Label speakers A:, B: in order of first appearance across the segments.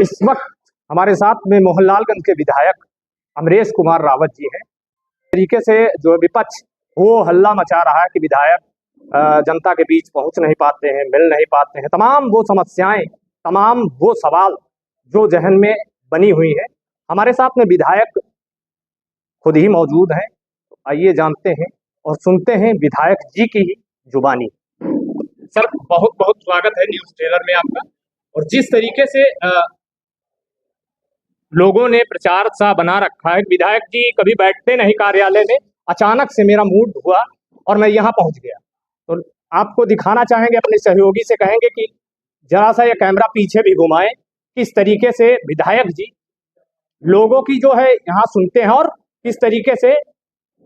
A: इस वक्त हमारे साथ में मोहनलालगंज के विधायक अमरेश कुमार रावत जी हैं। तरीके से जो विपक्ष वो हल्ला मचा रहा है कि विधायक जनता के बीच पहुंच नहीं पाते हैं, मिल नहीं पाते हैं, तमाम वो समस्याएं, तमाम वो सवाल जो जहन में बनी हुई है। हमारे साथ में विधायक खुद ही मौजूद हैं। आइए जानते हैं और सुनते हैं विधायक जी की ही जुबानी। सर, बहुत बहुत स्वागत है न्यूज ट्रेलर में आपका। और जिस तरीके से लोगों ने प्रचार सा बना रखा है, विधायक जी कभी बैठते नहीं कार्यालय में, अचानक से मेरा मूड हुआ और मैं यहाँ पहुंच गया। तो आपको दिखाना चाहेंगे, अपने सहयोगी से कहेंगे कि जरा सा ये कैमरा पीछे भी घुमाएं, किस तरीके से विधायक जी लोगों की जो है यहाँ सुनते हैं और किस तरीके से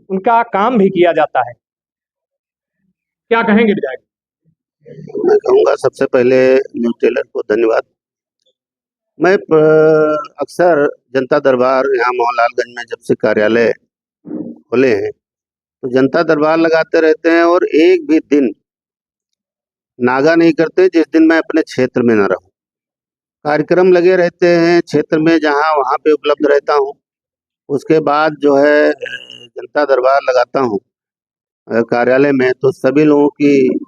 A: उनका काम भी किया जाता है। क्या कहेंगे विधायक?
B: मैं कहूँगा सबसे पहले न्यूज टेलर को धन्यवाद। मैं अक्सर जनता दरबार यहाँ मोहनलालगंज में जब से कार्यालय खोले हैं तो जनता दरबार लगाते रहते हैं और एक भी दिन नागा नहीं करते जिस दिन मैं अपने क्षेत्र में न रहूं। कार्यक्रम लगे रहते हैं क्षेत्र में, जहाँ वहाँ पे उपलब्ध रहता हूँ। उसके बाद जो है जनता दरबार लगाता हूँ कार्यालय में, तो सभी लोगों की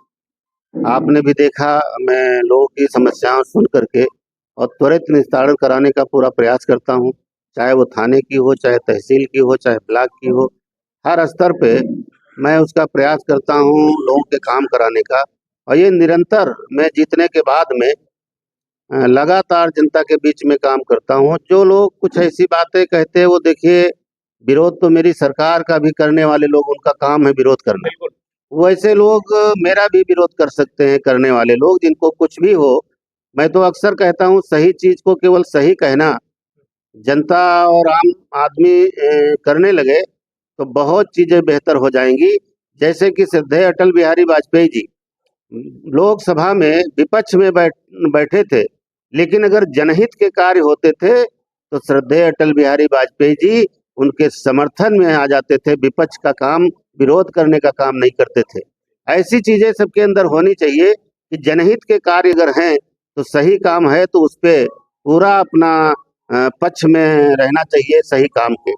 B: आपने भी देखा, मैं लोगों की समस्याओं सुन करके और त्वरित निस्तारण कराने का पूरा प्रयास करता हूं, चाहे वो थाने की हो, चाहे तहसील की हो, चाहे ब्लॉक की हो। हर स्तर पे मैं उसका प्रयास करता हूं लोगों के काम कराने का। और ये निरंतर मैं जीतने के बाद में लगातार जनता के बीच में काम करता हूं। जो लोग कुछ ऐसी बातें कहते हैं, वो देखिए, विरोध तो मेरी सरकार का भी करने वाले लोग, उनका काम है विरोध करना। वैसे लोग मेरा भी विरोध कर सकते हैं, करने वाले लोग, जिनको कुछ भी हो। मैं तो अक्सर कहता हूं, सही चीज को केवल सही कहना जनता और आम आदमी करने लगे तो बहुत चीजें बेहतर हो जाएंगी। जैसे कि श्रद्धेय अटल बिहारी वाजपेयी जी लोकसभा में विपक्ष में बैठे थे, लेकिन अगर जनहित के कार्य होते थे तो श्रद्धेय अटल बिहारी वाजपेयी जी उनके समर्थन में आ जाते थे, विपक्ष का काम, विरोध करने का काम नहीं करते थे। ऐसी चीजें सबके अंदर होनी चाहिए कि जनहित के कार्य अगर हैं तो सही काम है तो उस पर पूरा अपना पक्ष में रहना चाहिए सही काम के।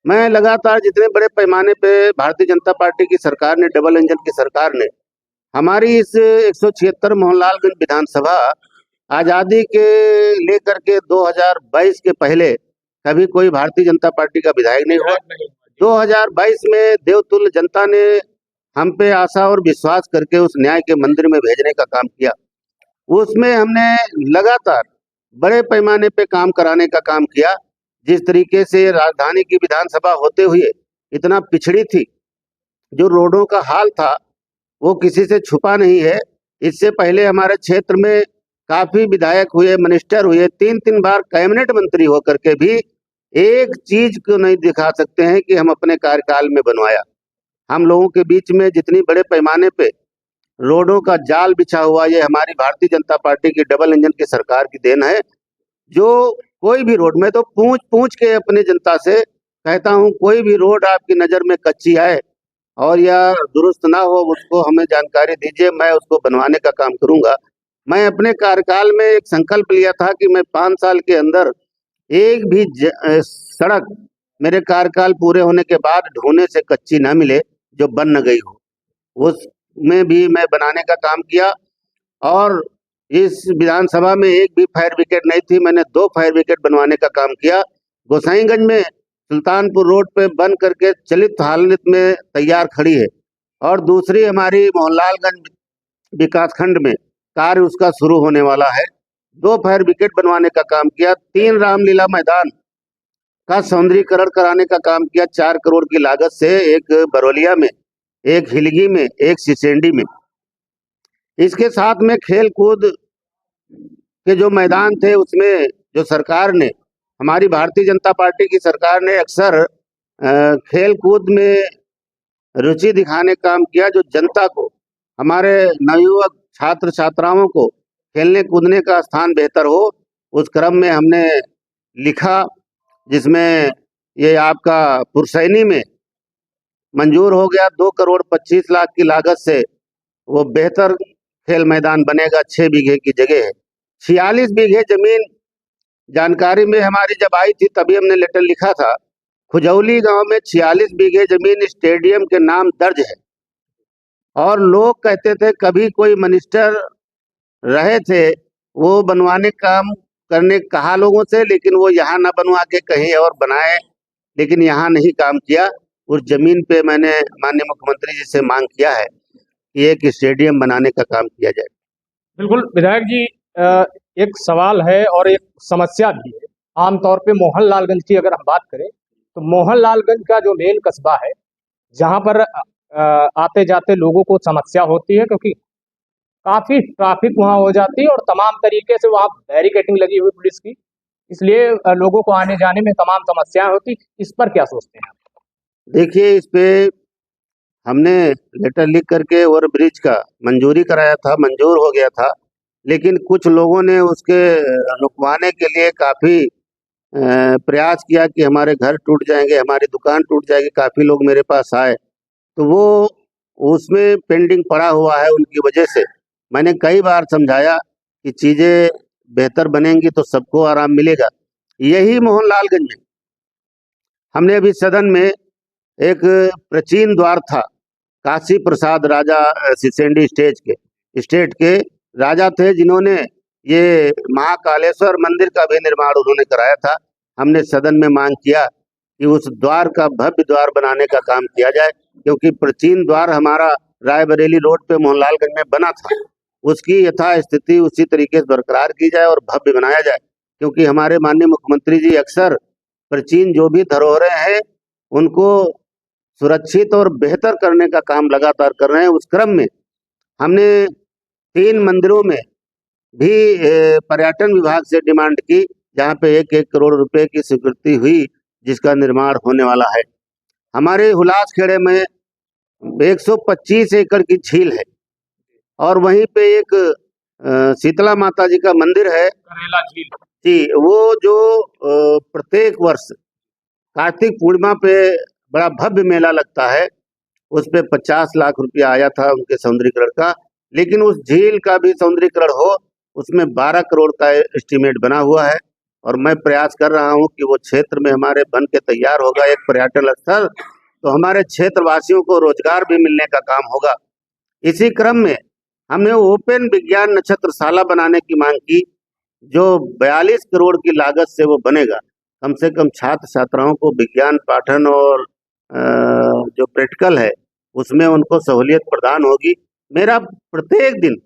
B: मैं लगातार जितने बड़े पैमाने पे भारतीय जनता पार्टी की सरकार ने, डबल इंजन की सरकार ने हमारी इस 176 मोहनलालगंज विधानसभा आज़ादी के लेकर के 2022 के पहले कभी कोई भारतीय जनता पार्टी का विधायक नहीं हुआ। 2022 में देवतुल्य जनता ने हम पे आशा और विश्वास करके उस न्याय के मंदिर में भेजने का काम किया। उसमें हमने लगातार बड़े पैमाने पे काम कराने का काम किया। जिस तरीके से राजधानी की विधानसभा होते हुए इतना पिछड़ी थी, जो रोडों का हाल था वो किसी से छुपा नहीं है। इससे पहले हमारे क्षेत्र में काफी विधायक हुए, मिनिस्टर हुए, 3-3 बार कैबिनेट मंत्री होकर के भी एक चीज को नहीं दिखा सकते हैं कि हम अपने कार्यकाल में बनवाया। हम लोगों के बीच में जितनी बड़े पैमाने पे रोडों का जाल बिछा हुआ, ये हमारी भारतीय जनता पार्टी की डबल इंजन की सरकार की देन है। जो कोई भी रोड, मैं तो पूछ पूछ के अपने जनता से कहता हूँ, कोई भी रोड आपकी नज़र में कच्ची है और या दुरुस्त ना हो, उसको हमें जानकारी दीजिए, मैं उसको बनवाने का काम करूंगा। मैं अपने कार्यकाल में एक संकल्प लिया था कि मैं 5 साल के अंदर एक भी सड़क मेरे कार्यकाल पूरे होने के बाद ढोने से कच्ची ना मिले जो बन न गई हो, उसमें भी मैं बनाने का काम किया। और इस विधानसभा में एक भी फायर विकेट नहीं थी, मैंने 2 फायर विकेट बनवाने का काम किया। गोसाईगंज में सुल्तानपुर रोड पे बन करके चलित हालत में तैयार खड़ी है, और दूसरी हमारी मोहनलालगंज विकासखंड में कार्य उसका शुरू होने वाला है। 2 फायर विकेट बनवाने का काम किया। 3 रामलीला मैदान का सौंदर्यीकरण कराने का काम किया 4 करोड़ की लागत से, एक बरौलिया में, एक हिलगी में, एक सिसेंडी में। इसके साथ में खेल कूद के जो मैदान थे उसमें जो सरकार ने, हमारी भारतीय जनता पार्टी की सरकार ने अक्सर खेल कूद में रुचि दिखाने का काम किया, जो जनता को, हमारे नवयुवक छात्र छात्राओं को खेलने कूदने का स्थान बेहतर हो। उस क्रम में हमने लिखा, जिसमें ये आपका पुरसैनी में मंजूर हो गया 2 करोड़ 25 लाख की लागत से वो बेहतर खेल मैदान बनेगा। 6 बीघे की जगह है, 46 बीघे जमीन जानकारी में हमारी जब आई थी तभी हमने लेटर लिखा था। खुजौली गांव में 46 बीघे जमीन स्टेडियम के नाम दर्ज है और लोग कहते थे कभी कोई मिनिस्टर रहे थे, वो बनवाने काम करने कहा लोगों से, लेकिन वो यहाँ ना बनवा के कहीं और बनाए, लेकिन यहाँ नहीं काम किया। उस जमीन पे मैंने माननीय मुख्यमंत्री जी से मांग किया है कि एक स्टेडियम बनाने का काम किया जाए।
A: बिल्कुल विधायक जी, एक सवाल है और एक समस्या भी है। आमतौर पे मोहनलालगंज की अगर हम बात करें तो मोहनलालगंज का जो मेन कस्बा है, जहाँ पर आते जाते लोगों को समस्या होती है, क्योंकि काफी ट्रैफिक वहाँ हो जाती है और तमाम तरीके से वहाँ बैरिकेडिंग लगी हुई पुलिस की, इसलिए लोगों को आने जाने में तमाम समस्याएं होती। इस पर क्या सोचते हैं आप?
B: देखिए, इस पे हमने लेटर लिख करके ओवर ब्रिज का मंजूरी कराया था, मंजूर हो गया था, लेकिन कुछ लोगों ने उसके रुकवाने के लिए काफ़ी प्रयास किया कि हमारे घर टूट जाएंगे, हमारी दुकान टूट जाएगी। काफ़ी लोग मेरे पास आए, तो वो उसमें पेंडिंग पड़ा हुआ है। उनकी वजह से मैंने कई बार समझाया कि चीज़ें बेहतर बनेंगी तो सबको आराम मिलेगा। यही मोहनलालगंज में हमने अभी सदन में एक प्राचीन द्वार था, काशी प्रसाद राजा सिसेंडी स्टेट के राजा थे, जिन्होंने ये महाकालेश्वर मंदिर का भी निर्माण उन्होंने कराया था। हमने सदन में मांग किया कि उस द्वार का भव्य द्वार बनाने का काम किया जाए, क्योंकि प्राचीन द्वार हमारा रायबरेली रोड पे मोहनलालगंज में बना था, उसकी यथास्थिति उसी तरीके से बरकरार की जाए और भव्य बनाया जाए। क्योंकि हमारे माननीय मुख्यमंत्री जी अक्सर प्राचीन जो भी धरोहरें हैं उनको सुरक्षित और बेहतर करने का काम लगातार कर रहे हैं। उस क्रम में हमने 3 मंदिरों में भी पर्यटन विभाग से डिमांड की, जहाँ पे 1-1 करोड़ रुपए की स्वीकृति हुई, जिसका निर्माण होने वाला है। हमारे हुलासखेड़े में 125 एकड़ की झील है और वहीं पे एक शीतला माता जी का मंदिर है,
A: करेला झील
B: जी, वो जो प्रत्येक वर्ष कार्तिक पूर्णिमा पे बड़ा भव्य मेला लगता है, उस पे 50 लाख रुपया आया था उनके सौंदर्यीकरण का। लेकिन उस झील का भी सौंदर्यीकरण हो, उसमें 12 करोड़ का एस्टीमेट बना हुआ है और मैं प्रयास कर रहा हूँ कि वो क्षेत्र में हमारे बन के तैयार होगा एक पर्यटन स्थल, तो हमारे क्षेत्रवासियों को रोजगार भी मिलने का काम होगा। इसी क्रम में हमने ओपन विज्ञान नक्षत्रशाला बनाने की मांग की, जो 42 करोड़ की लागत से वो बनेगा। कम से कम छात्र छात्राओं को विज्ञान पाठन और जो प्रैक्टिकल है उसमें उनको सहूलियत प्रदान होगी। मेरा प्रत्येक दिन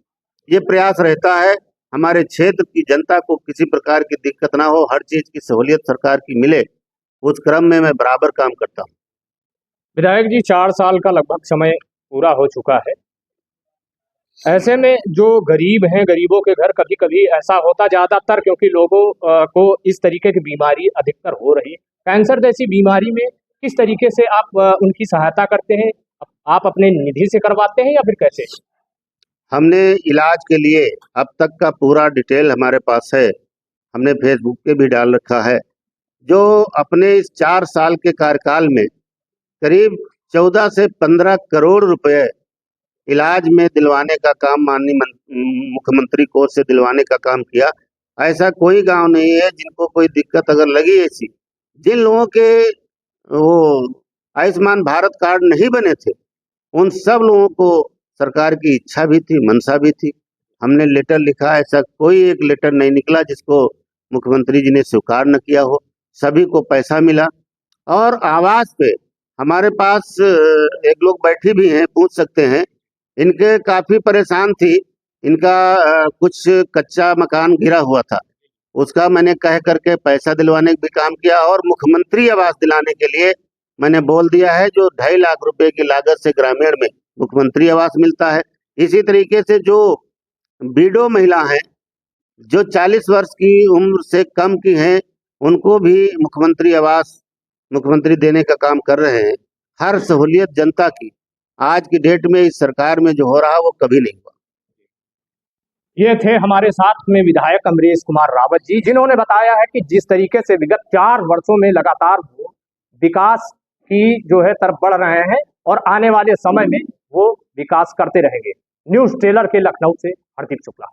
B: ये प्रयास रहता है हमारे क्षेत्र की जनता को किसी प्रकार की दिक्कत ना हो, हर चीज की सहूलियत सरकार की मिले, उस क्रम में मैं बराबर काम करता हूँ।
A: विधायक जी, 4 साल का लगभग समय पूरा हो चुका है। ऐसे में जो गरीब हैं, गरीबों के घर कभी कभी ऐसा होता, ज्यादातर क्योंकि लोगों को इस तरीके की बीमारी अधिकतर हो रही है, कैंसर जैसी बीमारी में किस तरीके से आप उनकी सहायता करते हैं? आप अपने निधि से करवाते हैं या फिर कैसे?
B: हमने इलाज के लिए अब तक का पूरा डिटेल हमारे पास है, हमने फेसबुक पे भी डाल रखा है। जो अपने इस 4 साल के कार्यकाल में करीब 14 से 15 करोड़ रुपए इलाज में दिलवाने का काम माननीय मुख्यमंत्री कोष से दिलवाने का काम किया। ऐसा कोई गांव नहीं है जिनको कोई दिक्कत अगर लगी ऐसी, जिन लोगों के वो आयुष्मान भारत कार्ड नहीं बने थे, उन सब लोगों को सरकार की इच्छा भी थी, मनसा भी थी। हमने लेटर लिखा, ऐसा कोई एक लेटर नहीं निकला जिसको मुख्यमंत्री जी ने स्वीकार न किया हो। सभी को पैसा मिला और आवास पे हमारे पास एक लोग बैठी भी हैं, पूछ सकते हैं। इनके काफ़ी परेशान थी, इनका कुछ कच्चा मकान गिरा हुआ था, उसका मैंने कह करके पैसा दिलवाने का भी काम किया और मुख्यमंत्री आवास दिलाने के लिए मैंने बोल दिया है, जो 2.5 लाख रुपए की लागत से ग्रामीण में मुख्यमंत्री आवास मिलता है। इसी तरीके से जो बीडो महिला हैं, जो 40 वर्ष की उम्र से कम की हैं, उनको भी मुख्यमंत्री आवास मुख्यमंत्री देने का काम कर रहे हैं। हर सहूलियत जनता की आज की डेट में इस सरकार में जो हो रहा वो कभी नहीं हुआ।
A: ये थे हमारे साथ में विधायक अमरेश कुमार रावत जी, जिन्होंने बताया है कि जिस तरीके से विगत 4 वर्षों में लगातार वो विकास की जो है तरफ बढ़ रहे हैं और आने वाले समय में वो विकास करते रहेंगे। न्यूज़ टेलर के लखनऊ से हरदीप शुक्ला।